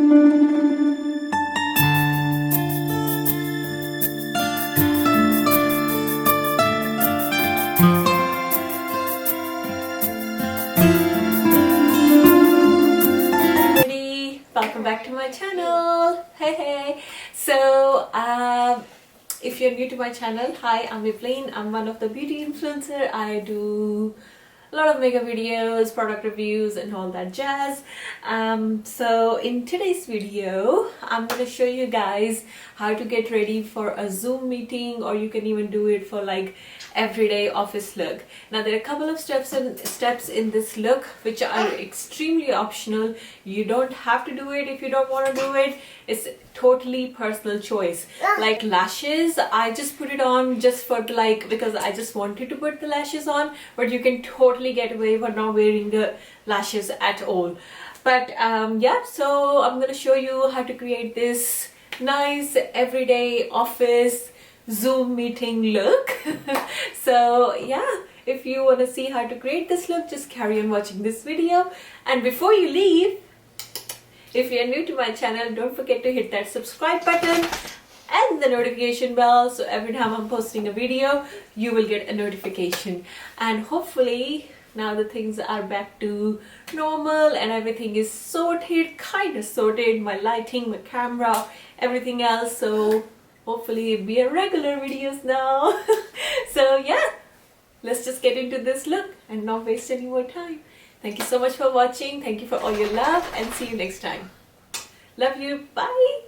Welcome back to my channel. Hey. So if you're new to my channel, hi, I'm Evelyn. I'm one of the beauty influencer. I do a lot of makeup videos, product reviews and all that jazz. So in today's video I'm going to show you guys how to get ready for a Zoom meeting, or you can even do it for like everyday office look. Now there are a couple of steps in this look which are extremely optional. You don't have to do it if you don't want to do it. It's totally personal choice. Like lashes, I just put it on just for like, because I just wanted to put the lashes on, but you can totally get away with not wearing the lashes at all. But yeah, so I'm gonna show you how to create this nice everyday office Zoom meeting look. So yeah, if you want to see how to create this look, just carry on watching this video. And before you leave, if you're new to my channel, don't forget to hit that subscribe button and the notification bell, so every time I'm posting a video you will get a notification. And hopefully now the things are back to normal and everything is sorted, kind of sorted, my lighting, my camera, everything else. So hopefully it'll be a regular videos now. So yeah, let's just get into this look and not waste any more time. Thank you so much for watching. Thank you for all your love and see you next time. Love you. Bye.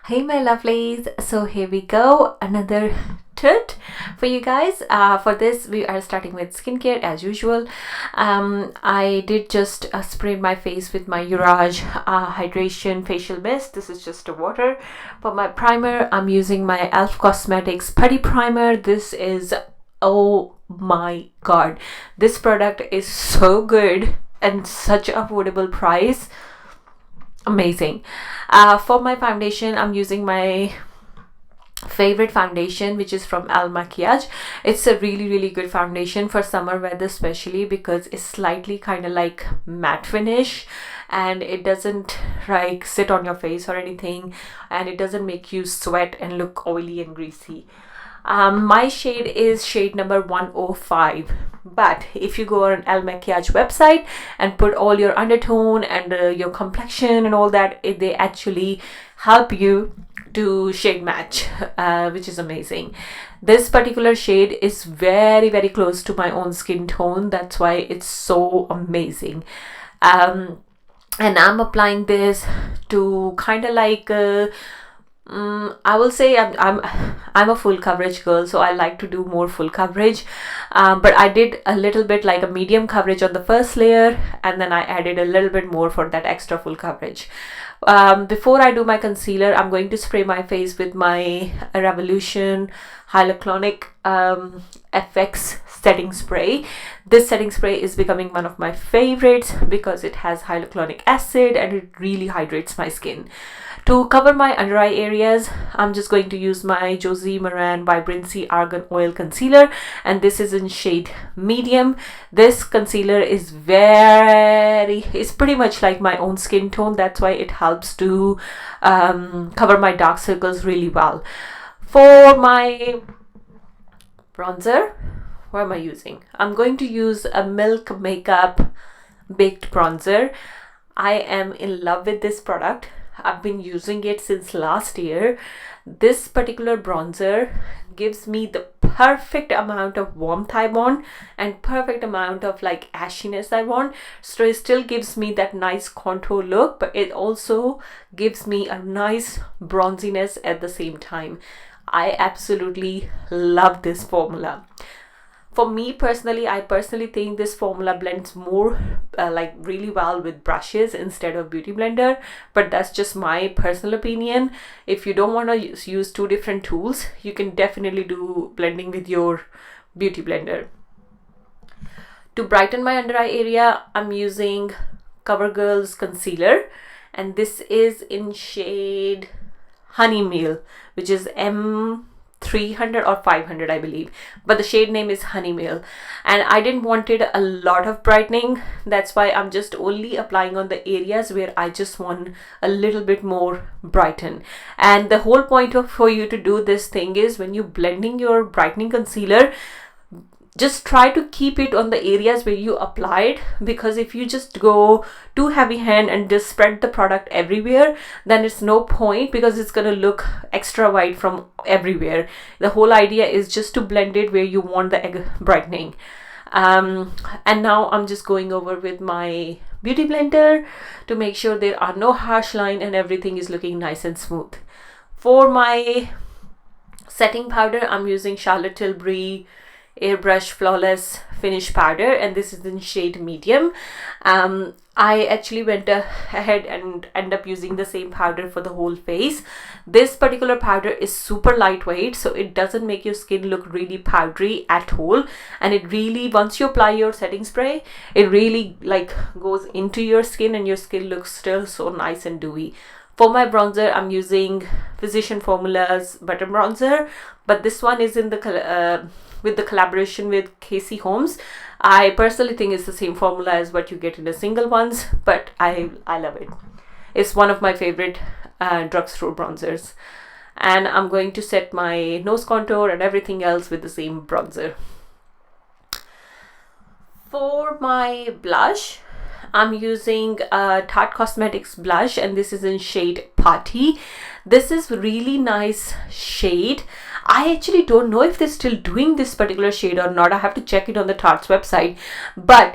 Hey my lovelies. So here we go. Another treat for you guys. For this we are starting with skincare as usual. I did just spray my face with my Uriage hydration facial mist. This is just a water. For my primer I'm using my e.l.f. Cosmetics Putty primer. This is, oh my god, this product is so good and such affordable price. Amazing. For my foundation I'm using my favorite foundation, which is from Elle Makiage. It's a really good foundation for summer weather, especially because it's slightly kind of like matte finish and it doesn't like sit on your face or anything, and it doesn't make you sweat and look oily and greasy. My shade is shade number 105, but if you go on Elle Makiage website and put all your undertone and your complexion and all that, they actually help you to shade match, which is amazing. This particular shade is very close to my own skin tone. That's why it's so amazing. And I'm applying this to kind of like I will say I'm a full coverage girl, so I like to do more full coverage, but I did a little bit like a medium coverage on the first layer, and then I added a little bit more for that extra full coverage. Before I do my concealer, I'm going to spray my face with my Revolution Hyaluronic FX setting spray. This setting spray is becoming one of my favorites because it has hyaluronic acid and it really hydrates my skin. To cover my under eye areas, I'm just going to use my Josie Maron Vibrancy Argon Oil Concealer, and this is in shade medium. This concealer is it's pretty much like my own skin tone. That's why it helps to cover my dark circles really well. For my bronzer, what am I using? I'm going to use a Milk Makeup Baked Bronzer. I am in love with this product. I've been using it since last year. This particular bronzer gives me the perfect amount of warmth I want and perfect amount of like ashiness I want. So it still gives me that nice contour look, but it also gives me a nice bronziness at the same time. I absolutely love this formula. For me personally, I personally think this formula blends more like really well with brushes instead of beauty blender, but that's just my personal opinion. If you don't want to use two different tools, you can definitely do blending with your beauty blender. To brighten my under eye area, I'm using Covergirl's concealer, and this is in shade Honey Meal, which is M 300 or 500, I believe, but the shade name is Honey Meil, and I didn't wanted a lot of brightening. That's why I'm just only applying on the areas where I just want a little bit more brighten. And the whole point of for you to do this thing is when you're blending your brightening concealer, just try to keep it on the areas where you apply it, because if you just go too heavy hand and just spread the product everywhere, then it's no point, because it's gonna look extra white from everywhere. The whole idea is just to blend it where you want the egg brightening. And now I'm just going over with my beauty blender to make sure there are no harsh line and everything is looking nice and smooth. For my setting powder, I'm using Charlotte Tilbury Airbrush Flawless Finish Powder, and this is in shade medium. I actually went ahead and end up using the same powder for the whole face. This particular powder is super lightweight, so it doesn't make your skin look really powdery at all, and it really, once you apply your setting spray, it really like goes into your skin and your skin looks still so nice and dewy. For my bronzer, I'm using Physician Formula's Butter Bronzer, but this one is in the with the collaboration with Casey Holmes. I personally think it's the same formula as what you get in the single ones, but I love it. It's one of my favorite drugstore bronzers. And I'm going to set my nose contour and everything else with the same bronzer. For my blush, I'm using Tarte Cosmetics blush, and this is in shade PAARTYY. This is really nice shade. I actually don't know if they're still doing this particular shade or not. I have to check it on the Tarte's website. But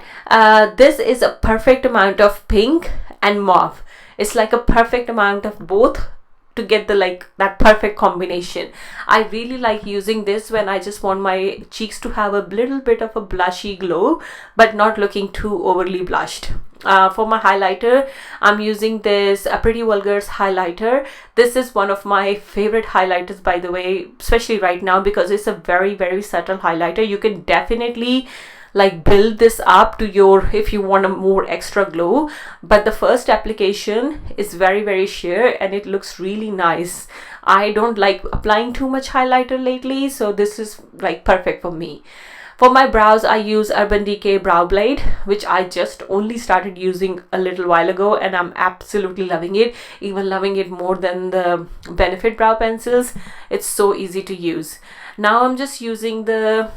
this is a perfect amount of pink and mauve. It's like a perfect amount of both to get the that perfect combination. I really like using this when I just want my cheeks to have a little bit of a blushy glow, but not looking too overly blushed. For my highlighter, I'm using this Pretty Vulgar's highlighter. This is one of my favorite highlighters, by the way, especially right now, because it's a very, very subtle highlighter. You can definitely like build this up to your, if you want a more extra glow, but the first application is very, very sheer and it looks really nice. I don't like applying too much highlighter lately, so this is like perfect for me. For my brows, I use Urban Decay Brow Blade, which I just only started using a little while ago, and I'm absolutely loving it, even loving it more than the Benefit brow pencils. It's so easy to use. Now I'm just using the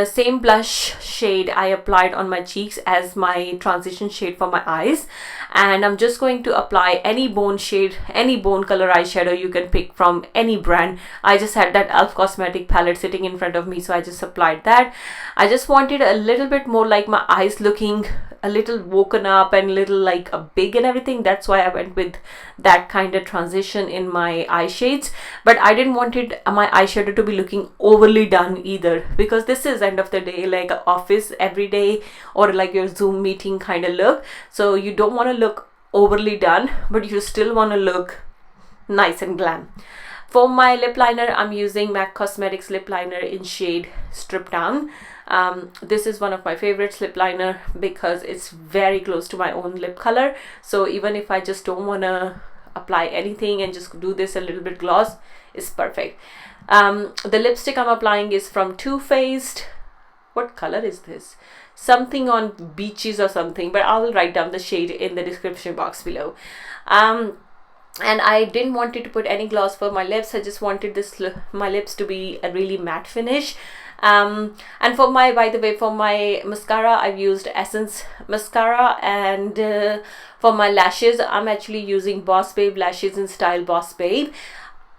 same blush shade I applied on my cheeks as my transition shade for my eyes, and I'm just going to apply any bone shade, any bone color eyeshadow you can pick from any brand. I just had that e.l.f. cosmetic palette sitting in front of me, so I just applied that. I just wanted a little bit more like my eyes looking a little woken up and little like a big and everything. That's why I went with that kind of transition in my eye shades, but I didn't want it my eyeshadow to be looking overly done either, because this is end of the day like an office every day or like your Zoom meeting kind of look, so you don't want to look overly done, but you still want to look nice and glam. For my lip liner, I'm using MAC Cosmetics lip liner in shade Strip Down. This is one of my favorite lip liner because it's very close to my own lip color, so even if I just don't want to apply anything and just do this a little bit gloss, it's perfect. The lipstick I'm applying is from Too Faced. What color is this? Something on Beaches or something, but I will write down the shade in the description box below. And I didn't want it to put any gloss for my lips. I just wanted my lips to be a really matte finish. And for my, by the way, for my mascara, I've used Essence mascara, and for my lashes, I'm actually using Boss Babe lashes in style Boss Babe.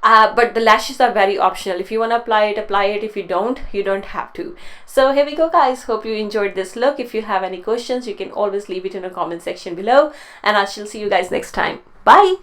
But the lashes are very optional. If you want to apply it, apply it. If you don't have to. So here we go, guys. Hope you enjoyed this look. If you have any questions, you can always leave it in the comment section below, and I shall see you guys next time. Bye.